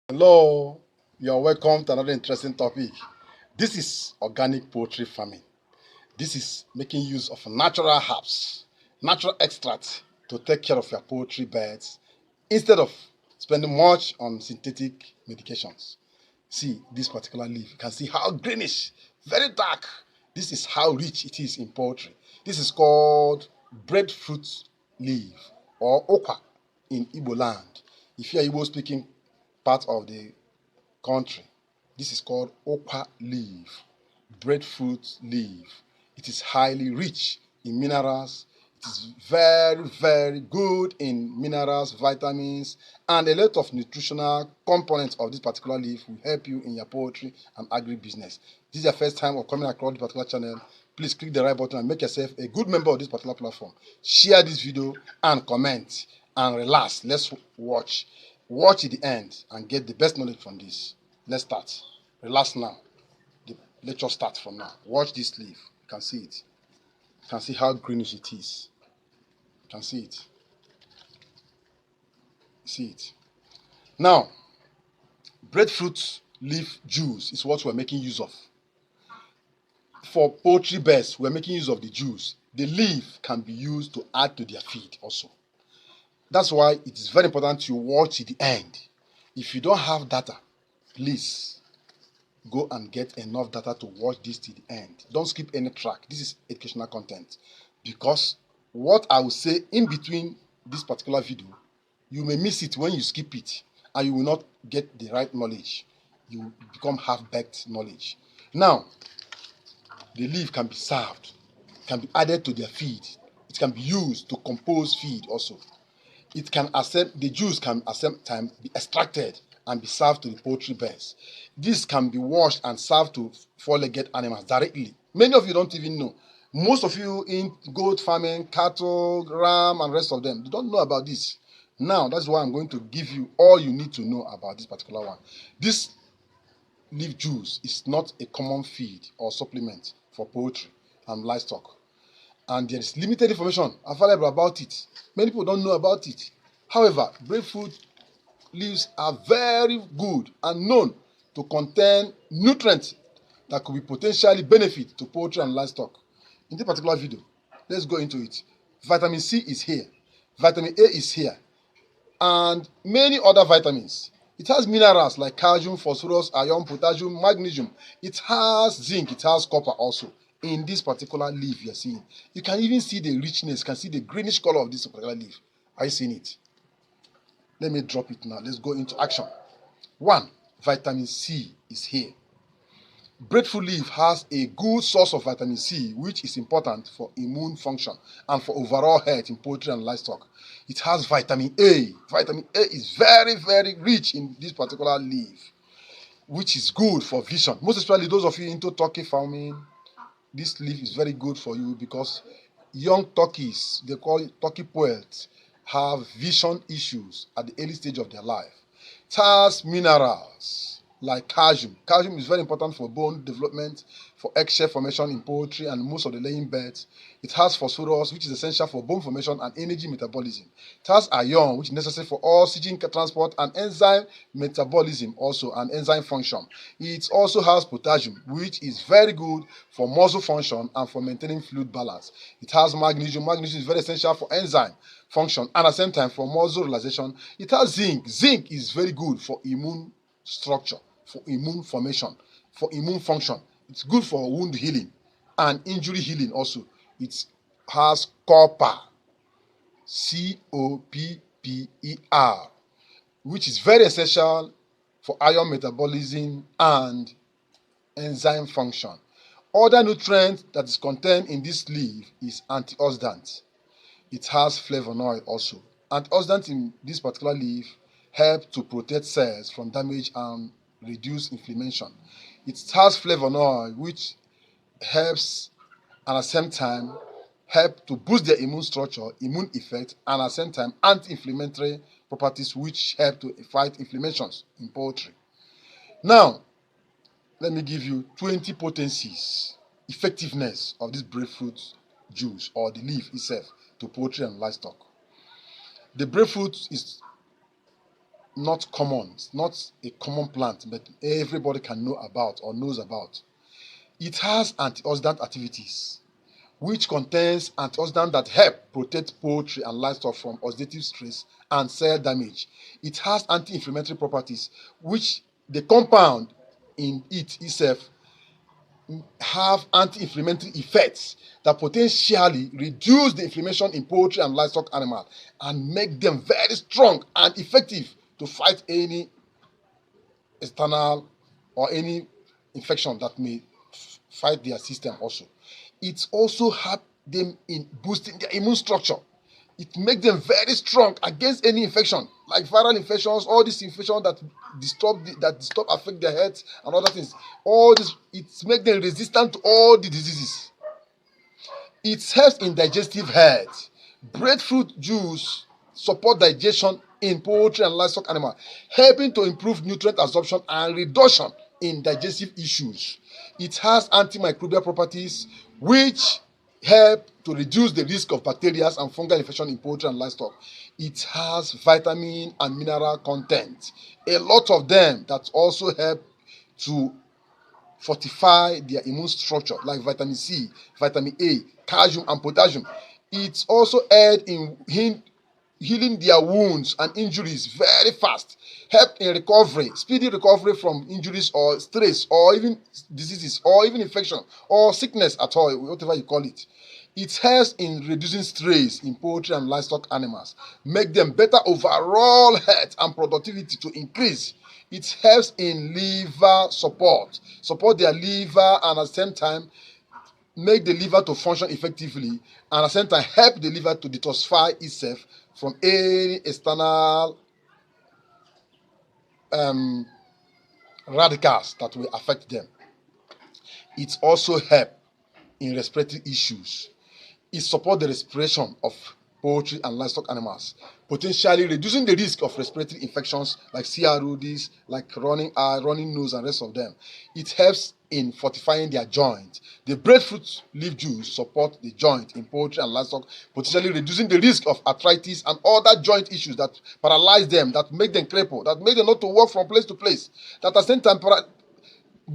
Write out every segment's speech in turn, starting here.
Hello, you're welcome to another interesting topic. This is organic poultry farming. This is making use of natural herbs, natural extracts to take care of your poultry birds instead of spending much on synthetic medications. See this particular leaf. You can see how greenish, very dark. This is how rich it is in poultry. This is called breadfruit leaf or okra in Igbo land. If you're Igbo speaking part of the country. This is called okra leaf, breadfruit leaf. It is highly rich in minerals. It is very, very good in minerals, vitamins, and a lot of nutritional components of this particular leaf will help you in your poultry and agri business. This is your first time of coming across this particular channel. Please click the right button and make yourself a good member of this particular platform. Share this video and comment and relax. Let's watch. Watch to the end and get the best knowledge from this. Let's start. Relax now. The lecture starts from now. Watch this leaf. You can see it. You can see how greenish it is. You can see it. See it. Now, breadfruit leaf juice is what we're making use of. For poultry birds, we're making use of the juice. The leaf can be used to add to their feed also. That's why it is very important to watch to the end. If you don't have data, please go and get enough data to watch this to the end. Don't skip any track. This is educational content. Because what I will say in between this particular video, you may miss it when you skip it and you will not get the right knowledge. You will become half-baked knowledge. Now, the leaf can be served, can be added to their feed. It can be used to compose feed also. It can accept, the juice can at some time be extracted and be served to the poultry birds. This can be washed and served to four-legged animals directly. Many of you don't even know. Most of you in goat farming, cattle, ram, and rest of them, they don't know about this. Now, that's why I'm going to give you all you need to know about this particular one. This leaf juice is not a common feed or supplement for poultry and livestock. And there is limited information available about it. Many people don't know about it. However, breadfruit leaves are very good and known to contain nutrients that could be potentially benefit to poultry and livestock. In this particular video, let's go into it. Vitamin C is here. Vitamin A is here. And many other vitamins. It has minerals like calcium, phosphorus, iron, potassium, magnesium. It has zinc, it has copper also in this particular leaf you're seeing. You can even see the richness, you can see the greenish color of this particular leaf. Are you seeing it? Let me drop it now. Let's go into action. 1. Vitamin C is here. Breadfruit leaf has a good source of vitamin C, which is important for immune function and for overall health in poultry and livestock. It has vitamin A. Vitamin A is very, very rich in this particular leaf, which is good for vision. Most especially those of you into turkey farming, this leaf is very good for you because young turkeys, they call it turkey poults, have vision issues at the early stage of their life. It has minerals like calcium. Calcium is very important for bone development, for eggshell formation in poultry and most of the laying birds. It has phosphorus, which is essential for bone formation and energy metabolism. It has iron, which is necessary for oxygen transport and enzyme metabolism also, and enzyme function. It also has potassium, which is very good for muscle function and for maintaining fluid balance. It has magnesium. Magnesium is very essential for enzyme function and at the same time for muscle relaxation. It has zinc. Zinc is very good for immune structure, for immune formation, for immune function. It's good for wound healing and injury healing also. It has copper, Copper, which is very essential for iron metabolism and enzyme function. Other nutrient that is contained in this leaf is antioxidants. It has flavonoid also. Antioxidants in this particular leaf help to protect cells from damage and reduce inflammation. It has flavonoid, which helps and at the same time help to boost their immune structure, immune effect, and at the same time anti-inflammatory properties which help to fight inflammations in poultry. Now, let me give you 20 potencies, effectiveness of this breadfruit juice or the leaf itself to poultry and livestock. The breadfruit is not common. It's not a common plant, but everybody can know about or knows about. It has antioxidant activities, which contains antioxidants that help protect poultry and livestock from oxidative stress and cell damage. It has anti-inflammatory properties, which the compound in it itself have anti-inflammatory effects that potentially reduce the inflammation in poultry and livestock animals and make them very strong and effective to fight any external or any infection that may fight their system also. It also helps them in boosting their immune structure. It makes them very strong against any infection, like viral infections, all these infections that disturb affect their health and other things. All this, it makes them resistant to all the diseases. It helps in digestive health. Breadfruit juice support digestion in poultry and livestock animals, helping to improve nutrient absorption and reduction in digestive issues. It has antimicrobial properties which help to reduce the risk of bacteria and fungal infection in poultry and livestock. It has vitamin and mineral content, a lot of them that also help to fortify their immune structure, like vitamin C, vitamin A, calcium, and potassium. It also aid in healing their wounds and injuries very fast, help in recovery, speedy recovery from injuries or stress or even diseases or even infection or sickness at all, whatever you call it. It helps in reducing stress in poultry and livestock animals, make them better overall health and productivity to increase. It helps in liver support their liver, and at the same time make the liver to function effectively, and at the same time help the liver to detoxify itself from any external radicals that will affect them. It also help in respiratory issues. It supports the respiration of poultry and livestock animals, potentially reducing the risk of respiratory infections like CRODs, like running eye, running nose, and rest of them. It helps in fortifying their joint. The breadfruit leaf juice support the joint in poultry and livestock, potentially reducing the risk of arthritis and other joint issues that paralyze them, that make them cripple, that make them not to walk from place to place, that at the same time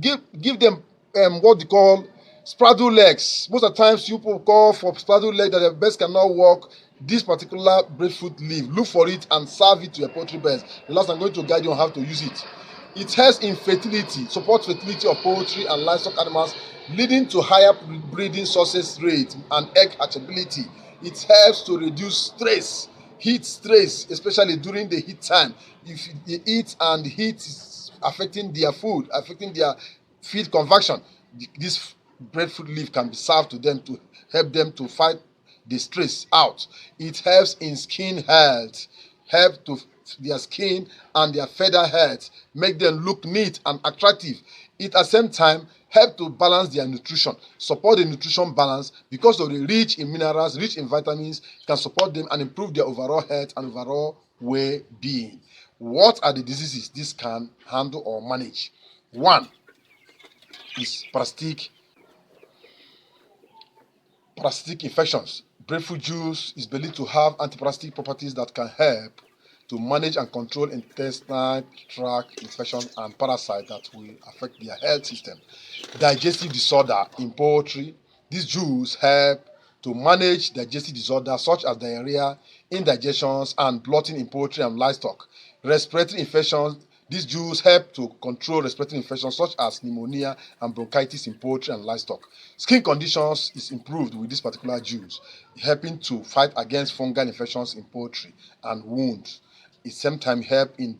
give them what they call spraddle legs. Most of the times people call for spraddle leg that the birds cannot walk. This particular breadfruit leaf, look for it and serve it to your poultry birds. The last I'm going to guide you on how to use it. It helps in fertility, supports fertility of poultry and livestock animals, leading to higher breeding success rate and egg hatchability. It helps to reduce stress, heat stress, especially during the heat time. If the heat and the heat is affecting their food, affecting their feed conversion, this breadfruit leaf can be served to them to help them to fight the stress out. It helps in skin health, help to their skin and their feather health, make them look neat and attractive. It at the same time help to balance their nutrition, support the nutrition balance because of the rich in minerals, rich in vitamins, can support them and improve their overall health and overall well-being. What are the diseases this can handle or manage? One is parasitic infections. Breadfruit juice is believed to have antiparasitic properties that can help to manage and control intestinal tract infections and parasites that will affect their health system. Digestive disorder in poultry. This juice help to manage digestive disorders such as diarrhea, indigestions, and bloating in poultry and livestock. Respiratory infections. These juice help to control respiratory infections such as pneumonia and bronchitis in poultry and livestock. Skin conditions is improved with this particular juice, helping to fight against fungal infections in poultry and wounds. It sometimes help in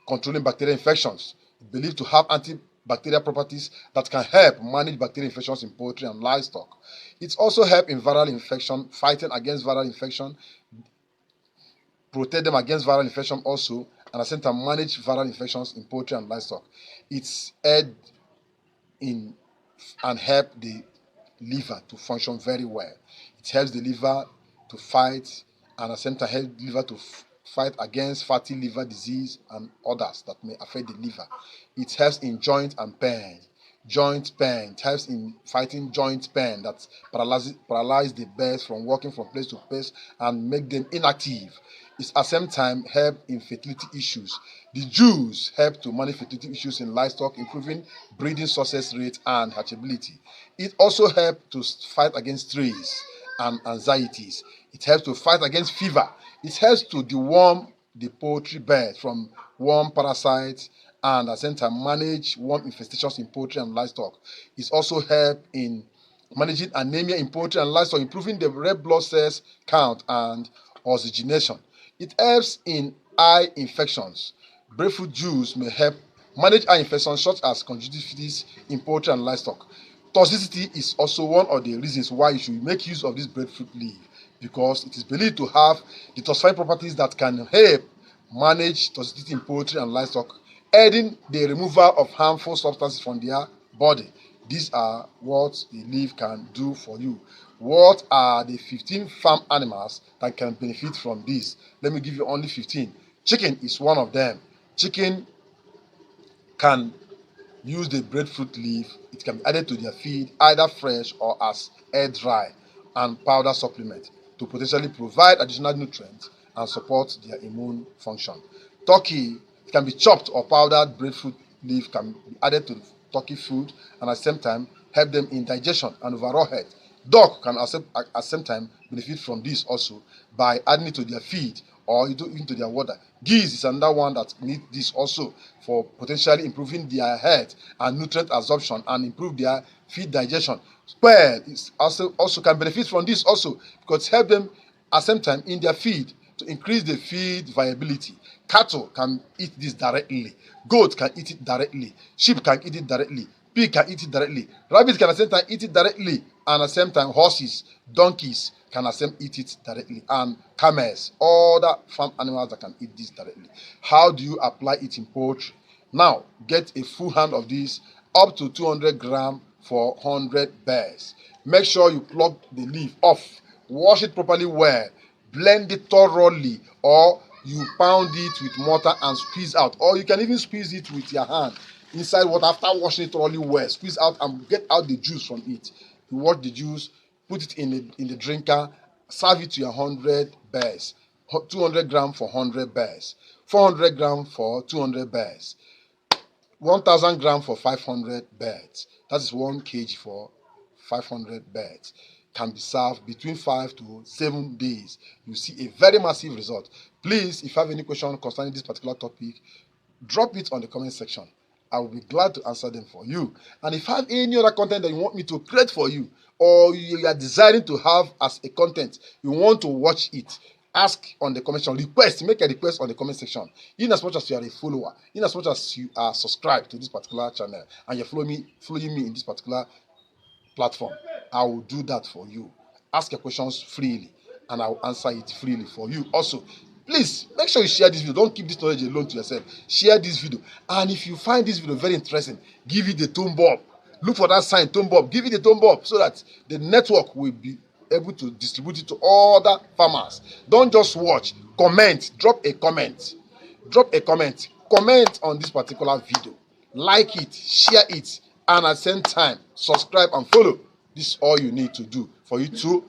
controlling bacterial infections. It's believed to have antibacterial properties that can help manage bacterial infections in poultry and livestock. It also help in viral infection, fighting against viral infection, protect them against viral infection also, and at the same time manage viral infections in poultry and livestock. It's aid in and help the liver to function very well. It helps the liver to fight, and at the same time help the liver to fight against fatty liver disease and others that may affect the liver. It helps in joint and pain. Joint pain. It helps in fighting joint pain that paralyze the birds from walking from place to place and make them inactive. It at the same time help in fertility issues. The juice help to manage fertility issues in livestock, improving breeding success rate and hatchability. It also helps to fight against stress and anxieties. It helps to fight against fever. It helps to deworm the poultry bed from worm parasites and at the same time manage worm infestations in poultry and livestock. It also help in managing anemia in poultry and livestock, improving the red blood cells count and oxygenation. It helps in eye infections. Breadfruit juice may help manage eye infections such as conjunctivitis in poultry and livestock. Toxicity is also one of the reasons why you should make use of this breadfruit leaf, because it is believed to have detoxifying properties that can help manage toxicity in poultry and livestock, aiding the removal of harmful substances from their body. These are what the leaf can do for you. What are the 15 farm animals that can benefit from this? Let me give you only 15. Chicken is one of them. Chicken can use the breadfruit leaf. It can be added to their feed either fresh or as air dry and powder supplement to potentially provide additional nutrients and support their immune function. Turkey, it can be chopped or powdered breadfruit leaf can be added to the turkey food and at the same time help them in digestion and overall health. Dog can at the same time benefit from this also by adding it to their feed or into their water. Geese is another one that need this also for potentially improving their health and nutrient absorption and improve their feed digestion. Squirrel is also can benefit from this also because help them at the same time in their feed to increase the feed viability. Cattle can eat this directly. Goat can eat it directly. Sheep can eat it directly. Pig can eat it directly. Rabbit can at the same time eat it directly. And at the same time, horses, donkeys can at the same eat it directly. And camels, other farm animals that can eat this directly. How do you apply it in poultry? Now, get a full hand of this, up to 200 grams for 100 bears. Make sure you pluck the leaf off. Wash it properly well. Blend it thoroughly, or you pound it with mortar and squeeze out, or you can even squeeze it with your hand inside water after washing it thoroughly well. Squeeze out and get out the juice from it. You wash the juice, put it in the drinker, serve it to your 100 bears. 200 grams for 100 bears, 400 grams for 200 bears, 1000 grams for 500 birds. That is 1 kg for 500 birds. Can be served between 5 to 7 days. You see a very massive result. Please, if you have any question concerning this particular topic, drop it on the comment section. I will be glad to answer them for you. And if you have any other content that you want me to create for you, or you are desiring to have as a content, you want to watch it, ask on the comment section. Make a request on the comment section. In as much as you are a follower, in as much as you are subscribed to this particular channel, and you're following me in this particular platform, I will do that for you. Ask your questions freely, and I will answer it freely for you. Also, please make sure you share this video. Don't keep this knowledge alone to yourself. Share this video, and if you find this video very interesting, give it a thumb up. Look for that sign, thumb up. Give it a thumb up so that the network will be able to distribute it to other farmers. Don't just watch. Comment. Drop a comment. Drop a comment. Comment on this particular video. Like it, share it, and at the same time, subscribe and follow. This is all you need to do for you to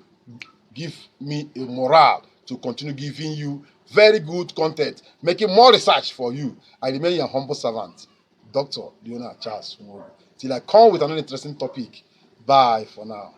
give me a morale to continue giving you very good content, making more research for you. I remain your humble servant, Dr. Leonard Charles Moru. Till I come with another interesting topic. Bye for now.